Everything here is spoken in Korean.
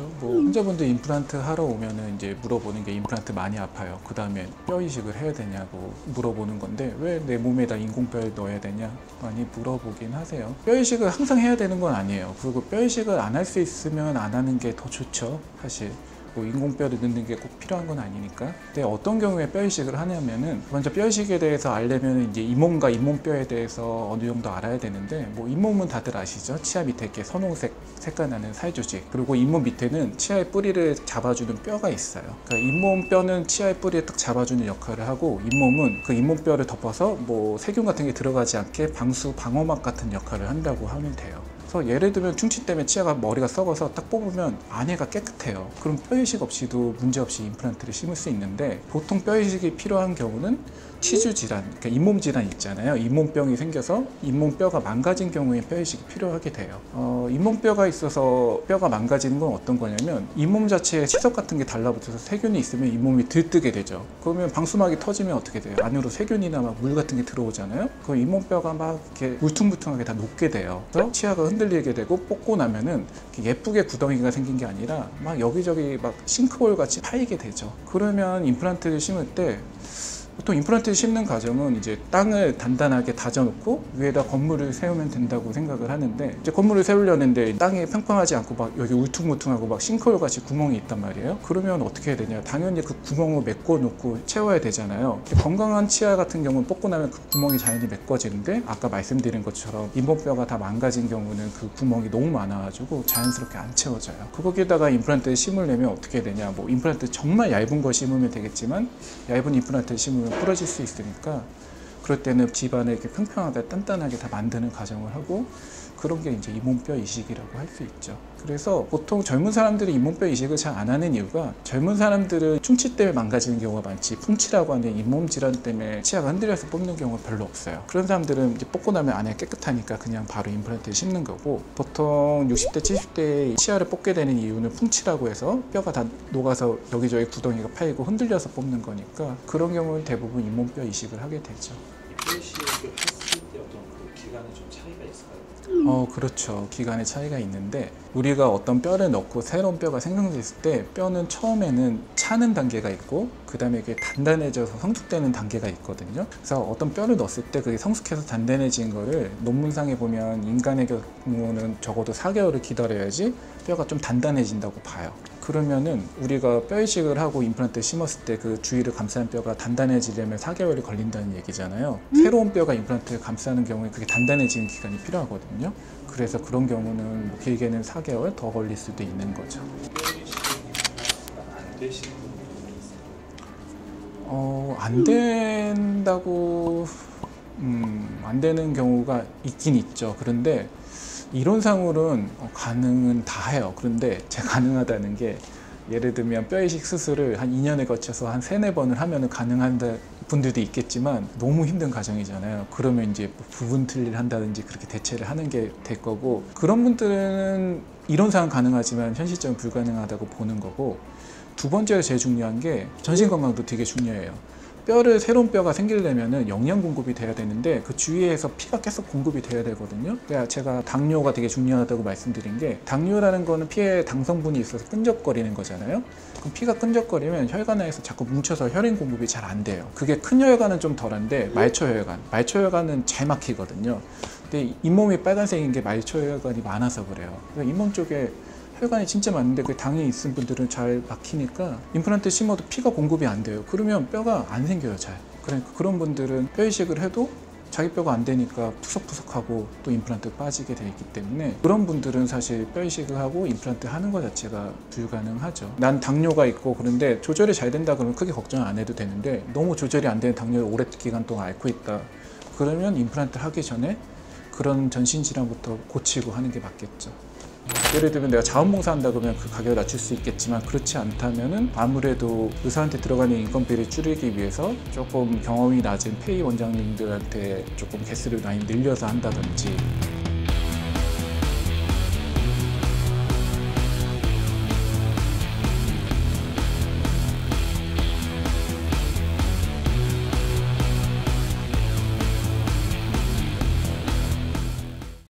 그렇죠. 뭐 환자분들 임플란트 하러 오면은 이제 물어보는 게 임플란트 많이 아파요. 그 다음에 뼈 이식을 해야 되냐고 물어보는 건데 왜 내 몸에다 인공뼈를 넣어야 되냐 많이 물어보긴 하세요. 뼈 이식을 항상 해야 되는 건 아니에요. 그리고 뼈 이식을 안 할 수 있으면 안 하는 게 더 좋죠, 사실. 뭐 인공뼈를 넣는 게 꼭 필요한 건 아니니까. 근데 어떤 경우에 뼈 이식을 하냐면은 먼저 뼈 이식에 대해서 알려면 이제 잇몸과 잇몸뼈에 대해서 어느 정도 알아야 되는데, 뭐 잇몸은 다들 아시죠? 치아 밑에 이렇게 선홍색 색깔 나는 살조직, 그리고 잇몸 밑에는 치아의 뿌리를 잡아주는 뼈가 있어요. 그러니까 잇몸뼈는 치아의 뿌리를 딱 잡아주는 역할을 하고, 잇몸은 그 잇몸뼈를 덮어서 뭐 세균 같은 게 들어가지 않게 방수 방어막 같은 역할을 한다고 하면 돼요. 그래서 예를 들면 충치 때문에 치아가 머리가 썩어서 딱 뽑으면 안에가 깨끗해요. 그럼 뼈 이식 없이도 문제없이 임플란트를 심을 수 있는데, 보통 뼈 이식이 필요한 경우는 치주 질환, 그러니까 잇몸 질환 있잖아요. 잇몸병이 생겨서 잇몸뼈가 망가진 경우에 뼈 이식이 필요하게 돼요. 잇몸뼈가 있어서 뼈가 망가지는 건 어떤 거냐면, 잇몸 자체에 치석 같은 게 달라붙어서 세균이 있으면 잇몸이 들뜨게 되죠. 그러면 방수막이 터지면 어떻게 돼요? 안으로 세균이나 막 물 같은 게 들어오잖아요. 그 잇몸뼈가 막 이렇게 울퉁불퉁하게 다 녹게 돼요. 그래서 치아가 흔들리게 되고, 뽑고 나면은 예쁘게 구덩이가 생긴 게 아니라 막 여기저기 막 싱크홀 같이 파이게 되죠. 그러면 임플란트를 심을 때, 보통 임플란트를 심는 과정은 이제 땅을 단단하게 다져놓고 위에다 건물을 세우면 된다고 생각을 하는데, 이제 건물을 세우려는데 땅이 평평하지 않고 막 여기 울퉁불퉁하고 막 싱크홀 같이 구멍이 있단 말이에요. 그러면 어떻게 해야 되냐? 당연히 그 구멍을 메꿔 놓고 채워야 되잖아요. 건강한 치아 같은 경우는 뽑고 나면 그 구멍이 자연히 메꿔지는데, 아까 말씀드린 것처럼 잇몸뼈가 다 망가진 경우는 그 구멍이 너무 많아가지고 자연스럽게 안 채워져요. 거기다가 임플란트를 심으려면 어떻게 해야 되냐? 뭐 임플란트 정말 얇은 거 심으면 되겠지만, 얇은 임플란트를 심으면 부러질 수 있으니까, 그럴 때는 집안을 이렇게 평평하게 단단하게 다 만드는 과정을 하고, 그런 게 이제 잇몸뼈 이식이라고 할 수 있죠. 그래서 보통 젊은 사람들이 잇몸뼈 이식을 잘 안 하는 이유가, 젊은 사람들은 충치 때문에 망가지는 경우가 많지, 풍치라고 하는 잇몸 질환 때문에 치아가 흔들려서 뽑는 경우가 별로 없어요. 그런 사람들은 이제 뽑고 나면 안에 깨끗하니까 그냥 바로 임플란트를 심는 거고, 보통 60대 70대에 치아를 뽑게 되는 이유는 풍치라고 해서 뼈가 다 녹아서 여기저기 구덩이가 파이고 흔들려서 뽑는 거니까, 그런 경우는 대부분 잇몸뼈 이식을 하게 되죠. 뼈 이식을 했을 때 어떤 그 기간에 좀 차이가 있을까요? 그렇죠. 기간의 차이가 있는데, 우리가 어떤 뼈를 넣고 새로운 뼈가 생성됐을 때 뼈는 처음에는 차는 단계가 있고, 그 다음에 이게 단단해져서 성숙되는 단계가 있거든요. 그래서 어떤 뼈를 넣었을 때 그게 성숙해서 단단해진 거를 논문상에 보면, 인간의 경우는 적어도 4개월을 기다려야지 뼈가 좀 단단해진다고 봐요. 그러면은 우리가 뼈 이식을 하고 임플란트 심었을 때 그 주위를 감싸는 뼈가 단단해지려면 4개월이 걸린다는 얘기잖아요. 새로운 뼈가 임플란트를 감싸는 경우에 그게 단단해지는 기간이 필요하거든요. 그래서 그런 경우는 뭐 길게는 4개월 더 걸릴 수도 있는 거죠. 뼈 이식이 안 되시는 분들이 있어요? 안 된다고, 안 되는 경우가 있긴 있죠. 그런데 이론상으로는 가능은 다 해요. 그런데 제가 가능하다는 게, 예를 들면 뼈 이식 수술을 한 2년에 거쳐서 한 3-4번을 하면 가능한 분들도 있겠지만, 너무 힘든 과정이잖아요. 그러면 이제 부분 틀리를 한다든지 그렇게 대체를 하는 게 될 거고, 그런 분들은 이론상은 가능하지만 현실적으로 불가능하다고 보는 거고, 두 번째로 제일 중요한 게 전신 건강도 되게 중요해요. 새로운 뼈가 생기려면 영양 공급이 돼야 되는데, 그 주위에서 피가 계속 공급이 돼야 되거든요. 그러니까 제가 당뇨가 되게 중요하다고 말씀드린 게, 당뇨라는 거는 피에 당성분이 있어서 끈적거리는 거잖아요. 그럼 피가 끈적거리면 혈관 내에서 자꾸 뭉쳐서 혈액 공급이 잘 안 돼요. 그게 큰 혈관은 좀 덜한데, 말초혈관은 잘 막히거든요. 근데 잇몸이 빨간색인 게 말초혈관이 많아서 그래요. 그러니까 잇몸 쪽에 혈관이 진짜 많은데 그 당이 있은 분들은 잘 막히니까 임플란트 심어도 피가 공급이 안 돼요. 그러면 뼈가 안 생겨요, 잘. 그러니까 그런 분들은 뼈 이식을 해도 자기 뼈가 안 되니까 푸석푸석하고 또 임플란트 빠지게 돼 있기 때문에, 그런 분들은 사실 뼈 이식을 하고 임플란트 하는 것 자체가 불가능하죠. 난 당뇨가 있고 그런데 조절이 잘 된다 그러면 크게 걱정 안 해도 되는데, 너무 조절이 안 되는 당뇨를 오랜 기간 동안 앓고 있다 그러면 임플란트 하기 전에 그런 전신 질환부터 고치고 하는 게 맞겠죠. 예를 들면 내가 자원봉사한다 그러면 그 가격을 낮출 수 있겠지만, 그렇지 않다면은 아무래도 의사한테 들어가는 인건비를 줄이기 위해서 조금 경험이 낮은 페이 원장님들한테 조금 개수를 많이 늘려서 한다든지,